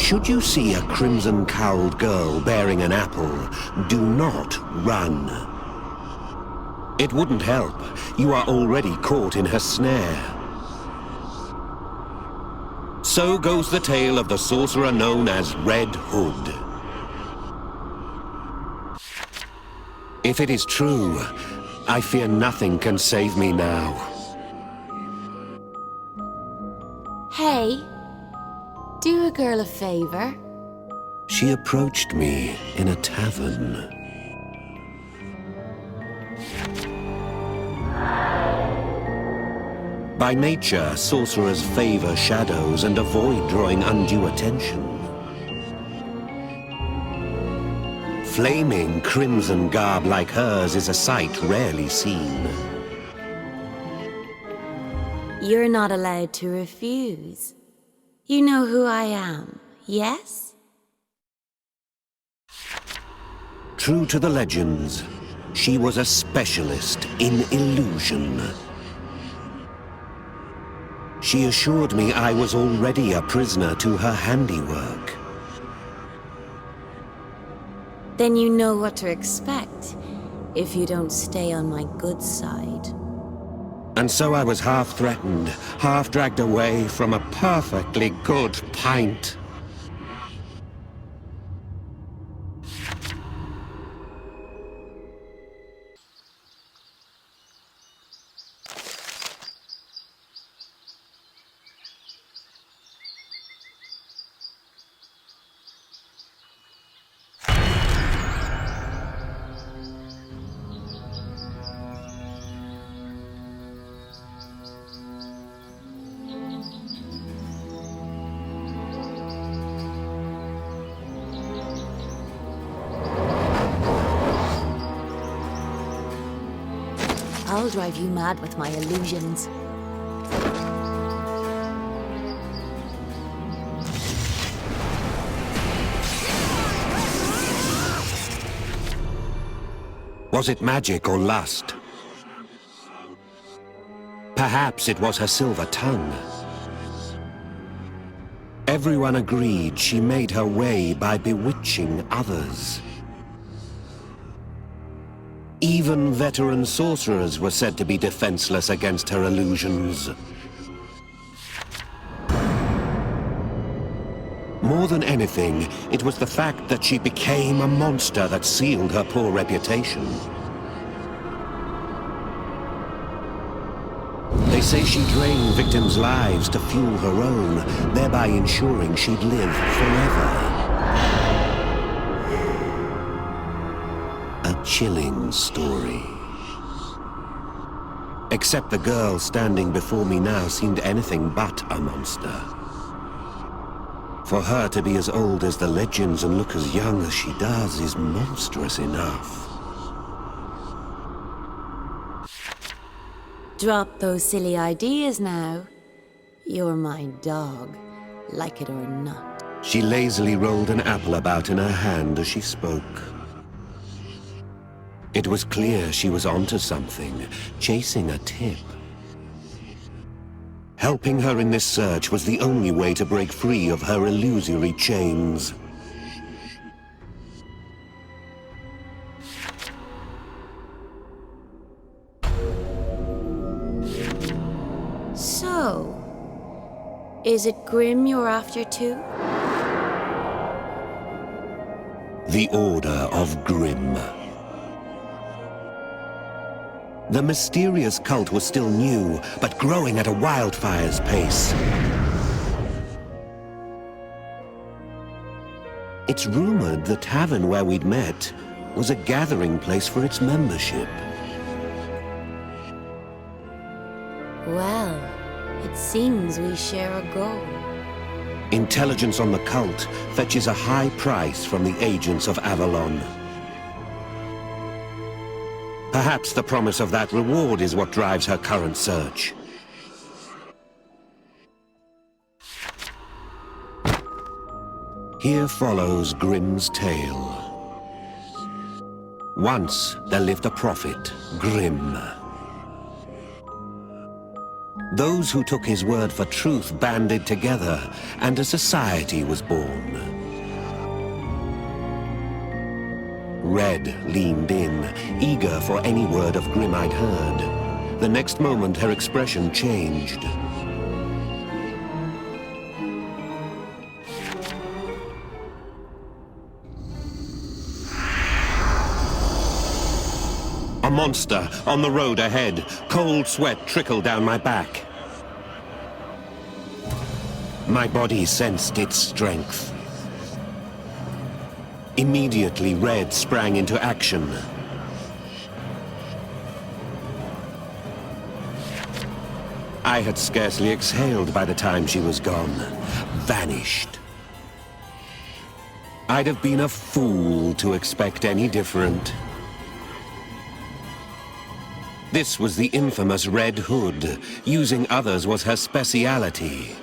Should you see a crimson-cowled girl bearing an apple, do not run. It wouldn't help. You are already caught in her snare. So goes the tale of the sorcerer known as Red Hood. If it is true, I fear nothing can save me now. Hey, do a girl a favor. She approached me in a tavern. By nature, sorcerers favor shadows and avoid drawing undue attention. Flaming crimson garb like hers is a sight rarely seen. You're not allowed to refuse. You know who I am, yes? True to the legends, she was a specialist in illusion. She assured me I was already a prisoner to her handiwork. Then you know what to expect if you don't stay on my good side. And so I was half threatened, half dragged away from a perfectly good pint. I'll drive you mad with my illusions. Was it magic or lust? Perhaps it was her silver tongue. Everyone agreed she made her way by bewitching others. Even veteran sorcerers were said to be defenseless against her illusions. More than anything, it was the fact that she became a monster that sealed her poor reputation. They say she drained victims' lives to fuel her own, thereby ensuring she'd live forever. A chilling story. Except the girl standing before me now seemed anything but a monster. For her to be as old as the legends and look as young as she does is monstrous enough. Drop those silly ideas now. You're my dog, like it or not. She lazily rolled an apple about in her hand as she spoke. It was clear she was onto something, chasing a tip. Helping her in this search was the only way to break free of her illusory chains. So, is it Grimm you're after too? The Order of Grimm. The mysterious cult was still new, but growing at a wildfire's pace. It's rumored the tavern where we'd met was a gathering place for its membership. Well, it seems we share a goal. Intelligence on the cult fetches a high price from the agents of Avalon. Perhaps the promise of that reward is what drives her current search. Here follows Grimm's tale. Once there lived a prophet, Grimm. Those who took his word for truth banded together, and a society was born. Red leaned in, eager for any word of Grimm I'd heard. The next moment, her expression changed. A monster on the road ahead. Cold sweat trickled down my back. My body sensed its strength. Immediately, Red sprang into action. I had scarcely exhaled by the time she was gone. Vanished. I'd have been a fool to expect any different. This was the infamous Red Hood. Using others was her speciality.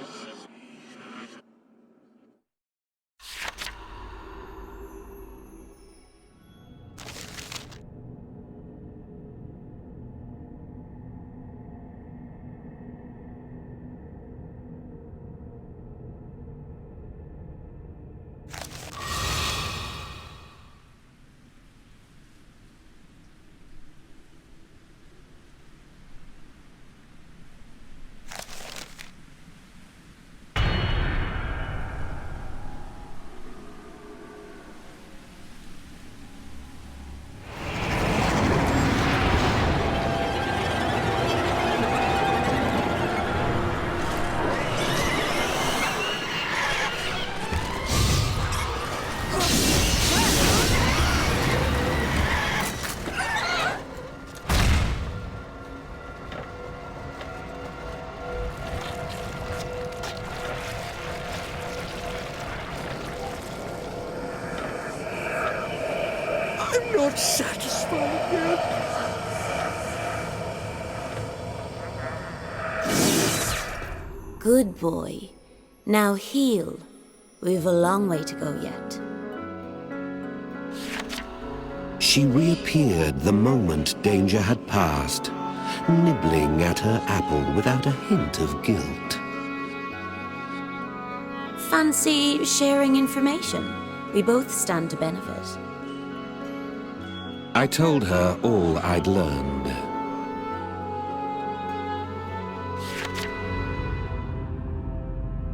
Not satisfied yet. Good boy. Now heal. We've a long way to go yet. She reappeared the moment danger had passed, nibbling at her apple without a hint of guilt. Fancy sharing information? We both stand to benefit. I told her all I'd learned.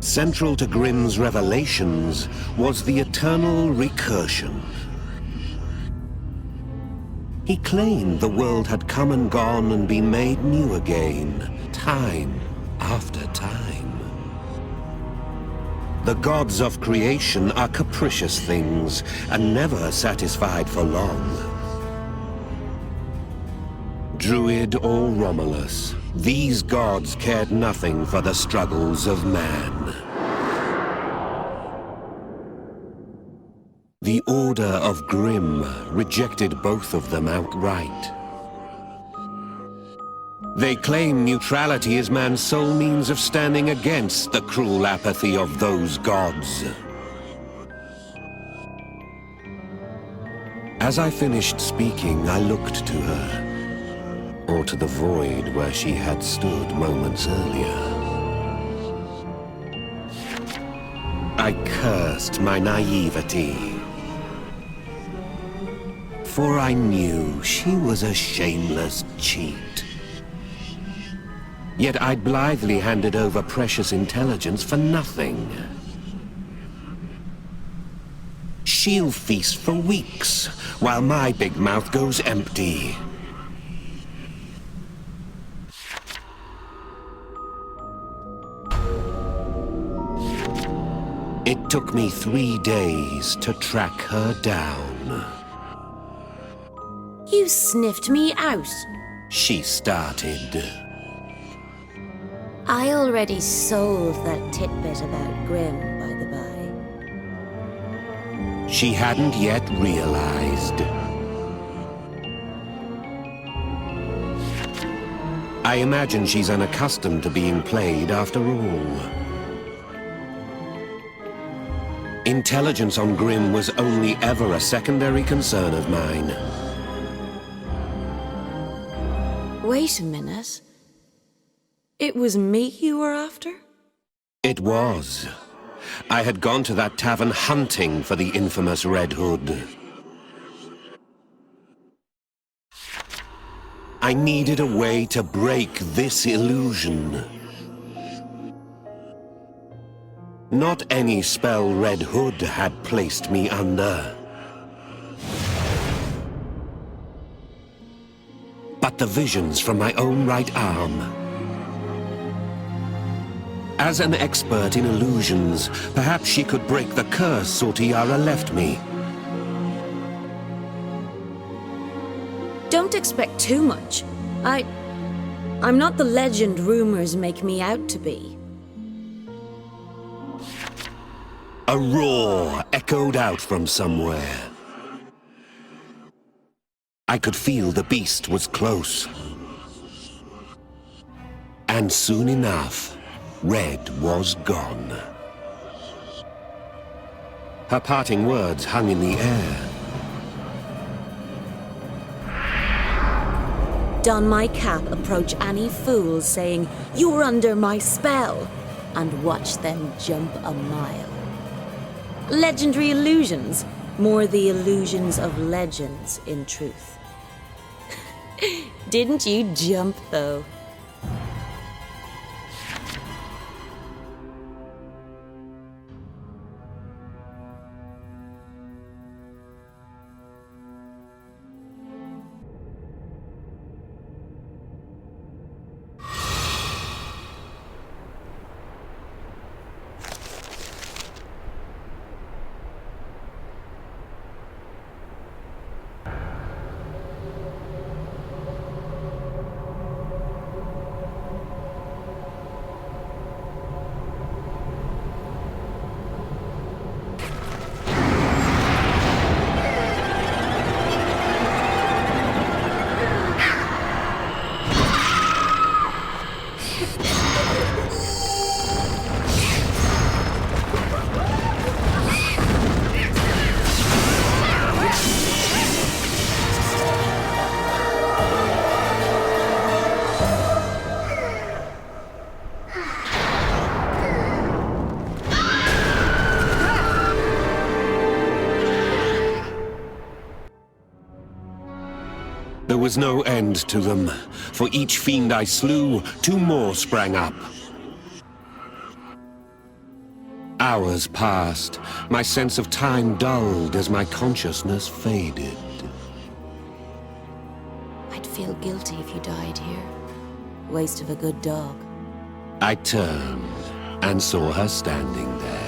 Central to Grimm's revelations was the eternal recursion. He claimed the world had come and gone and been made new again, time after time. The gods of creation are capricious things and never satisfied for long. Druid or Romulus, these gods cared nothing for the struggles of man. The Order of Grimm rejected both of them outright. They claim neutrality is man's sole means of standing against the cruel apathy of those gods. As I finished speaking, I looked to her. Or to the void where she had stood moments earlier. I cursed my naivety. For I knew she was a shameless cheat. Yet I'd blithely handed over precious intelligence for nothing. She'll feast for weeks, while my big mouth goes empty. It took me 3 days to track her down. You sniffed me out. She started. I already sold that tidbit about Grimm, by the by. She hadn't yet realized. I imagine she's unaccustomed to being played after all. Intelligence on Grimm was only ever a secondary concern of mine. Wait a minute. It was me you were after? It was. I had gone to that tavern hunting for the infamous Red Hood. I needed a way to break this illusion. Not any spell Red Hood had placed me under. But the visions from my own right arm. As an expert in illusions, perhaps she could break the curse Sortiara left me. Don't expect too much. I'm not the legend rumors make me out to be. A roar echoed out from somewhere. I could feel the beast was close. And soon enough, Red was gone. Her parting words hung in the air. Don my cap approach any fool saying, "You're under my spell," and watch them jump a mile. Legendary illusions, more the illusions of legends in truth. Didn't you jump though? There was no end to them. For each fiend I slew, 2 more sprang up. Hours passed. My sense of time dulled as my consciousness faded. I'd feel guilty if you died here. Waste of a good dog. I turned and saw her standing there.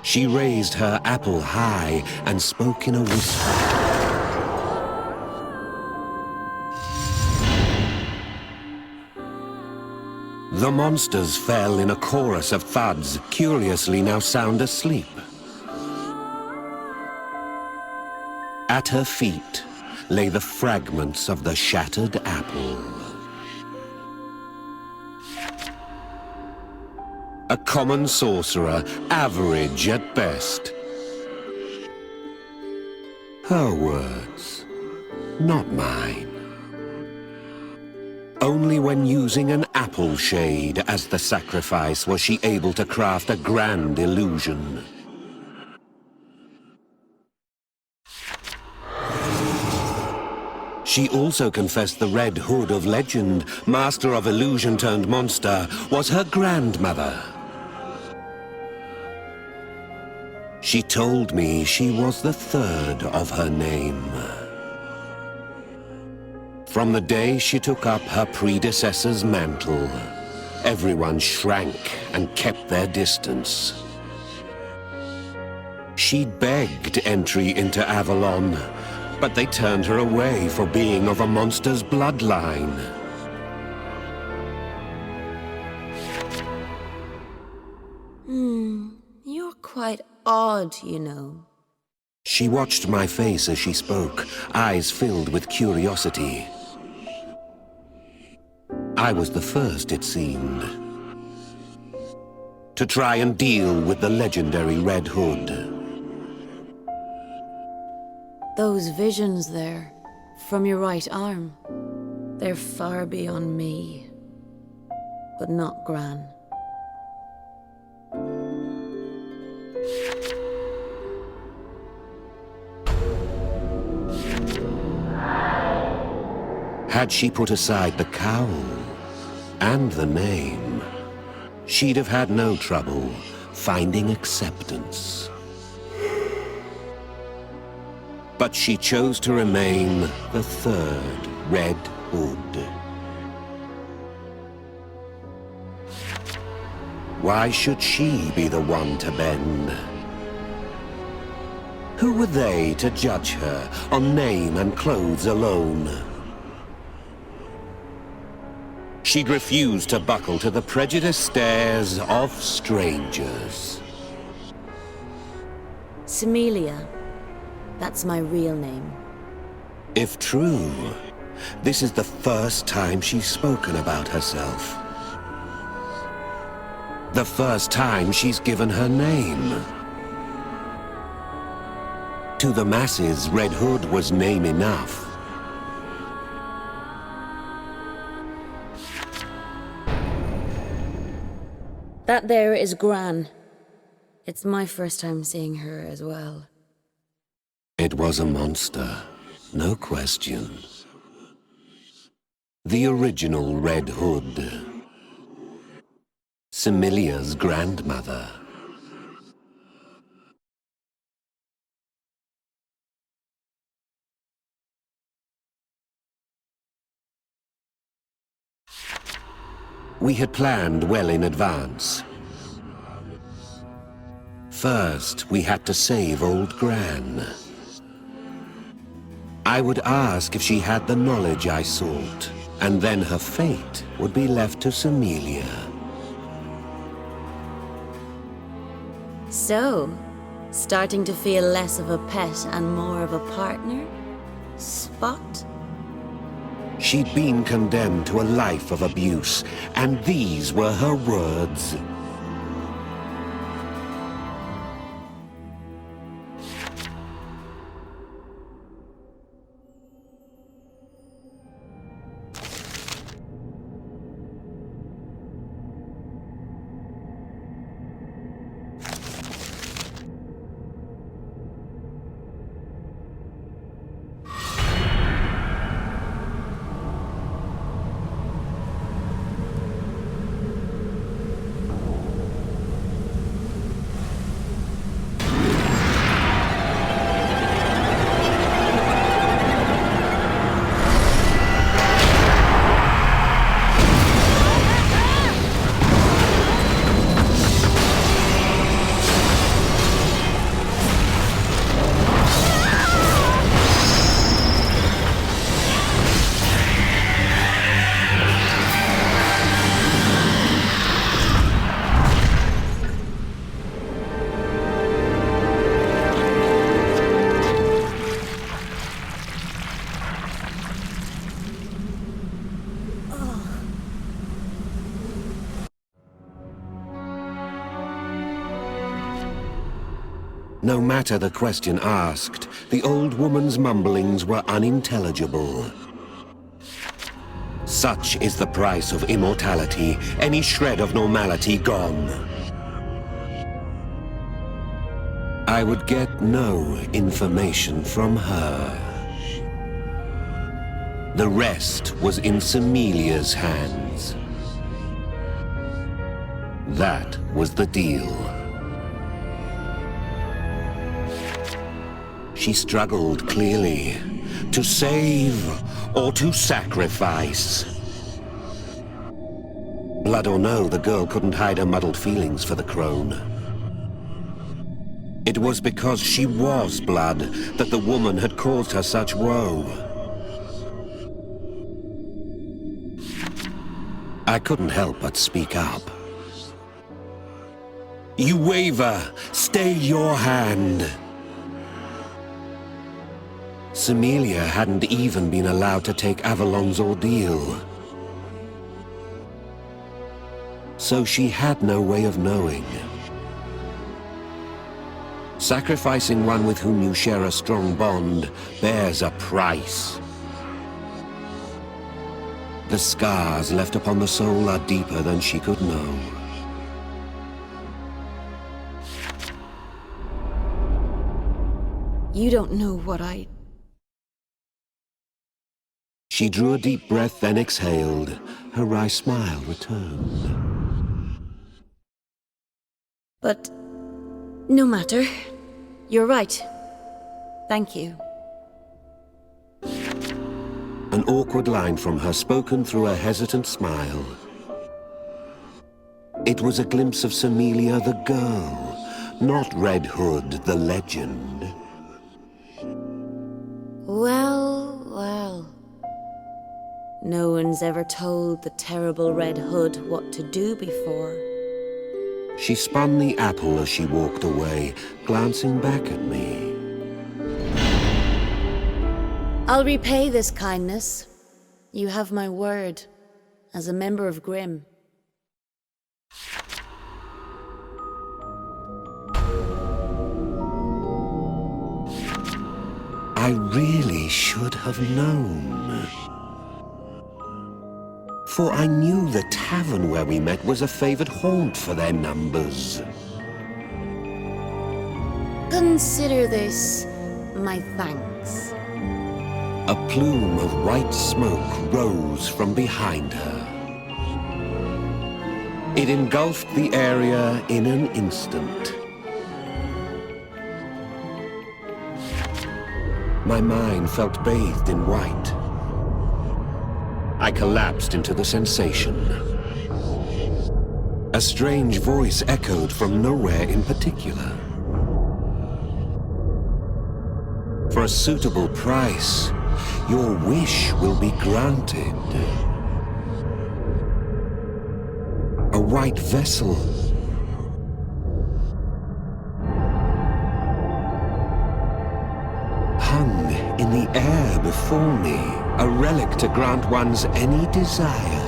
She raised her apple high and spoke in a whisper. The monsters fell in a chorus of thuds, curiously now sound asleep. At her feet lay the fragments of the shattered apple. A common sorcerer, average at best. Her words, not mine. Only when using an apple shade as the sacrifice was she able to craft a grand illusion. She also confessed the Red Hood of legend, master of illusion turned monster, was her grandmother. She told me she was the 3rd of her name. From the day she took up her predecessor's mantle, everyone shrank and kept their distance. She'd begged entry into Avalon, but they turned her away for being of a monster's bloodline. You're quite odd, you know. She watched my face as she spoke, eyes filled with curiosity. I was the first, it seemed, to try and deal with the legendary Red Hood. Those visions there, from your right arm, they're far beyond me, but not Gran. Had she put aside the cowl and the name, she'd have had no trouble finding acceptance. But she chose to remain the third Red Hood. Why should she be the one to bend? Who were they to judge her on name and clothes alone? She'd refused to buckle to the prejudiced stares of strangers. Semelia, that's my real name. If true, this is the first time she's spoken about herself. The first time she's given her name. To the masses, Red Hood was name enough. That there is Gran. It's my first time seeing her as well. It was a monster, no question. The original Red Hood. Semelia's grandmother. We had planned well in advance. First, we had to save old Gran. I would ask if she had the knowledge I sought, and then her fate would be left to Semelia. So, starting to feel less of a pet and more of a partner? Spot? She'd been condemned to a life of abuse, and these were her words. No matter the question asked, the old woman's mumblings were unintelligible. Such is the price of immortality, any shred of normality gone. I would get no information from her. The rest was in Semelia's hands. That was the deal. She struggled clearly, to save or to sacrifice. Blood or no, the girl couldn't hide her muddled feelings for the crone. It was because she was blood that the woman had caused her such woe. I couldn't help but speak up. You waver! Stay your hand! Semilia hadn't even been allowed to take Avalon's ordeal. So she had no way of knowing. Sacrificing one with whom you share a strong bond bears a price. The scars left upon the soul are deeper than she could know. You don't know what I... She drew a deep breath, then exhaled. Her wry smile returned. But... no matter. You're right. Thank you. An awkward line from her, spoken through a hesitant smile. It was a glimpse of Semilia the girl, not Red Hood the legend. Well, well. No one's ever told the terrible Red Hood what to do before. She spun the apple as she walked away, glancing back at me. I'll repay this kindness. You have my word, as a member of Grimm. I really should have known. For I knew the tavern where we met was a favored haunt for their numbers. Consider this my thanks. A plume of white smoke rose from behind her. It engulfed the area in an instant. My mind felt bathed in white. I collapsed into the sensation. A strange voice echoed from nowhere in particular. For a suitable price, your wish will be granted. A white vessel. Hung in the air before me, a relic to grant one's any desire.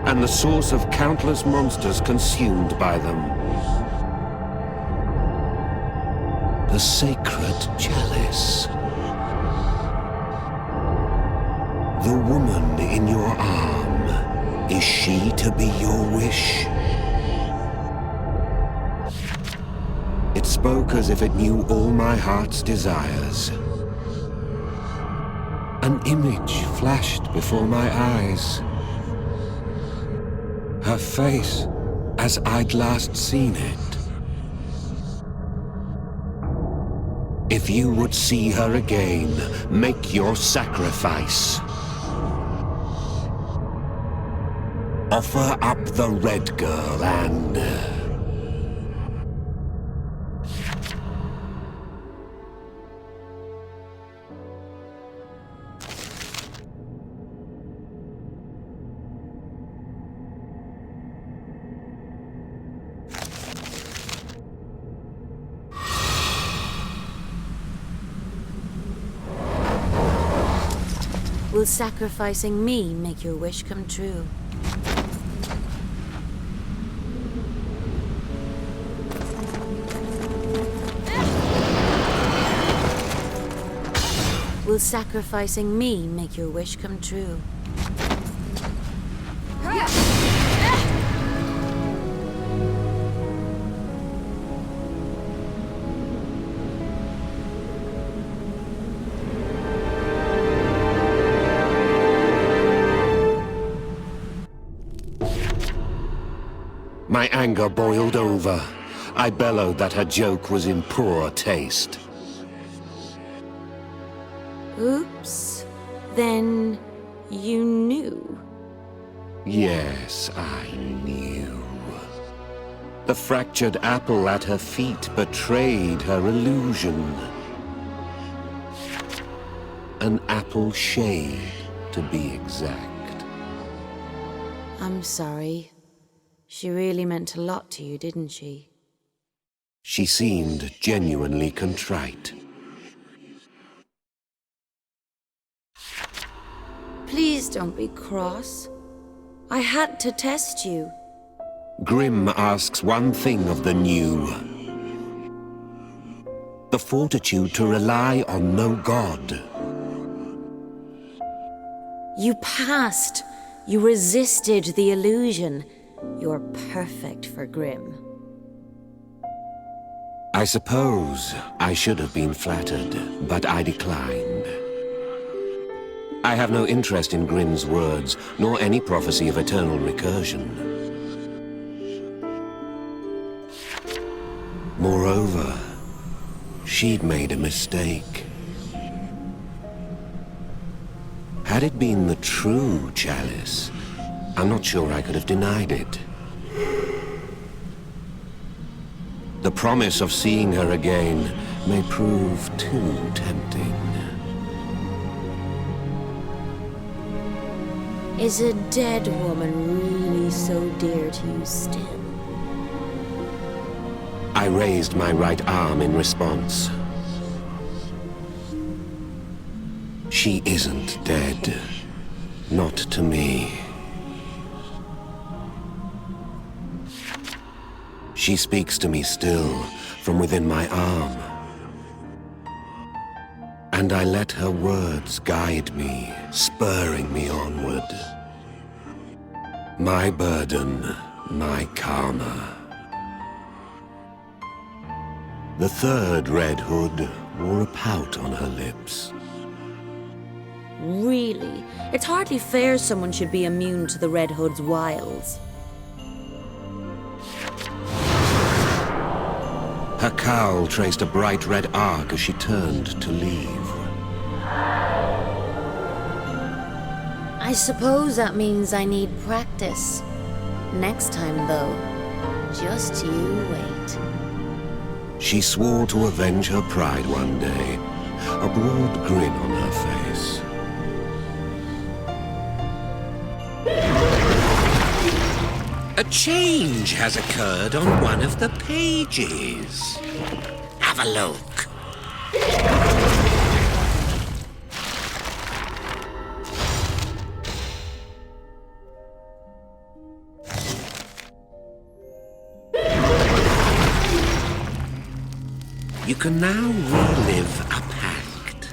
And the source of countless monsters consumed by them. The sacred chalice. The woman in your arm, is she to be your wish? It spoke as if it knew all my heart's desires. An image flashed before my eyes. Her face, as I'd last seen it. If you would see her again, make your sacrifice. Offer up the Red Girl and... Will sacrificing me make your wish come true? Will sacrificing me make your wish come true? My anger boiled over. I bellowed that her joke was in poor taste. Oops. Then you knew. Yes, I knew. The fractured apple at her feet betrayed her illusion. An apple shade, to be exact. I'm sorry. She really meant a lot to you, didn't she? She seemed genuinely contrite. don't be cross. I had to test you. Grimm asks one thing of the new. The fortitude to rely on no god. You passed. You resisted the illusion. You're perfect for Grimm. I suppose I should have been flattered, but I declined. I have no interest in Grimm's words, nor any prophecy of eternal recursion. Moreover, she'd made a mistake. Had it been the true chalice, I'm not sure I could have denied it. The promise of seeing her again may prove too tempting. Is a dead woman really so dear to you still? I raised my right arm in response. She isn't dead. Not to me. She speaks to me still, from within my arm. And I let her words guide me, spurring me onward. My burden, my karma. The third Red Hood wore a pout on her lips. Really? It's hardly fair someone should be immune to the Red Hood's wiles. Her cowl traced a bright red arc as she turned to leave. I suppose that means I need practice. Next time, though, just you wait. She swore to avenge her pride one day, a broad grin on her face. A change has occurred on one of the pages. Have a look. You can now relive a pact.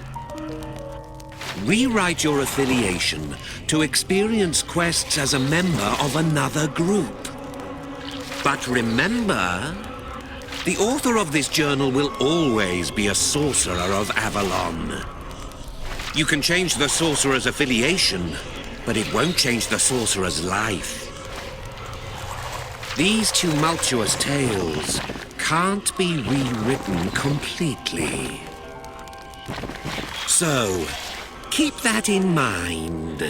Rewrite your affiliation to experience quests as a member of another group. But remember, the author of this journal will always be a sorcerer of Avalon. You can change the sorcerer's affiliation, but it won't change the sorcerer's life. These tumultuous tales can't be rewritten completely. So, keep that in mind.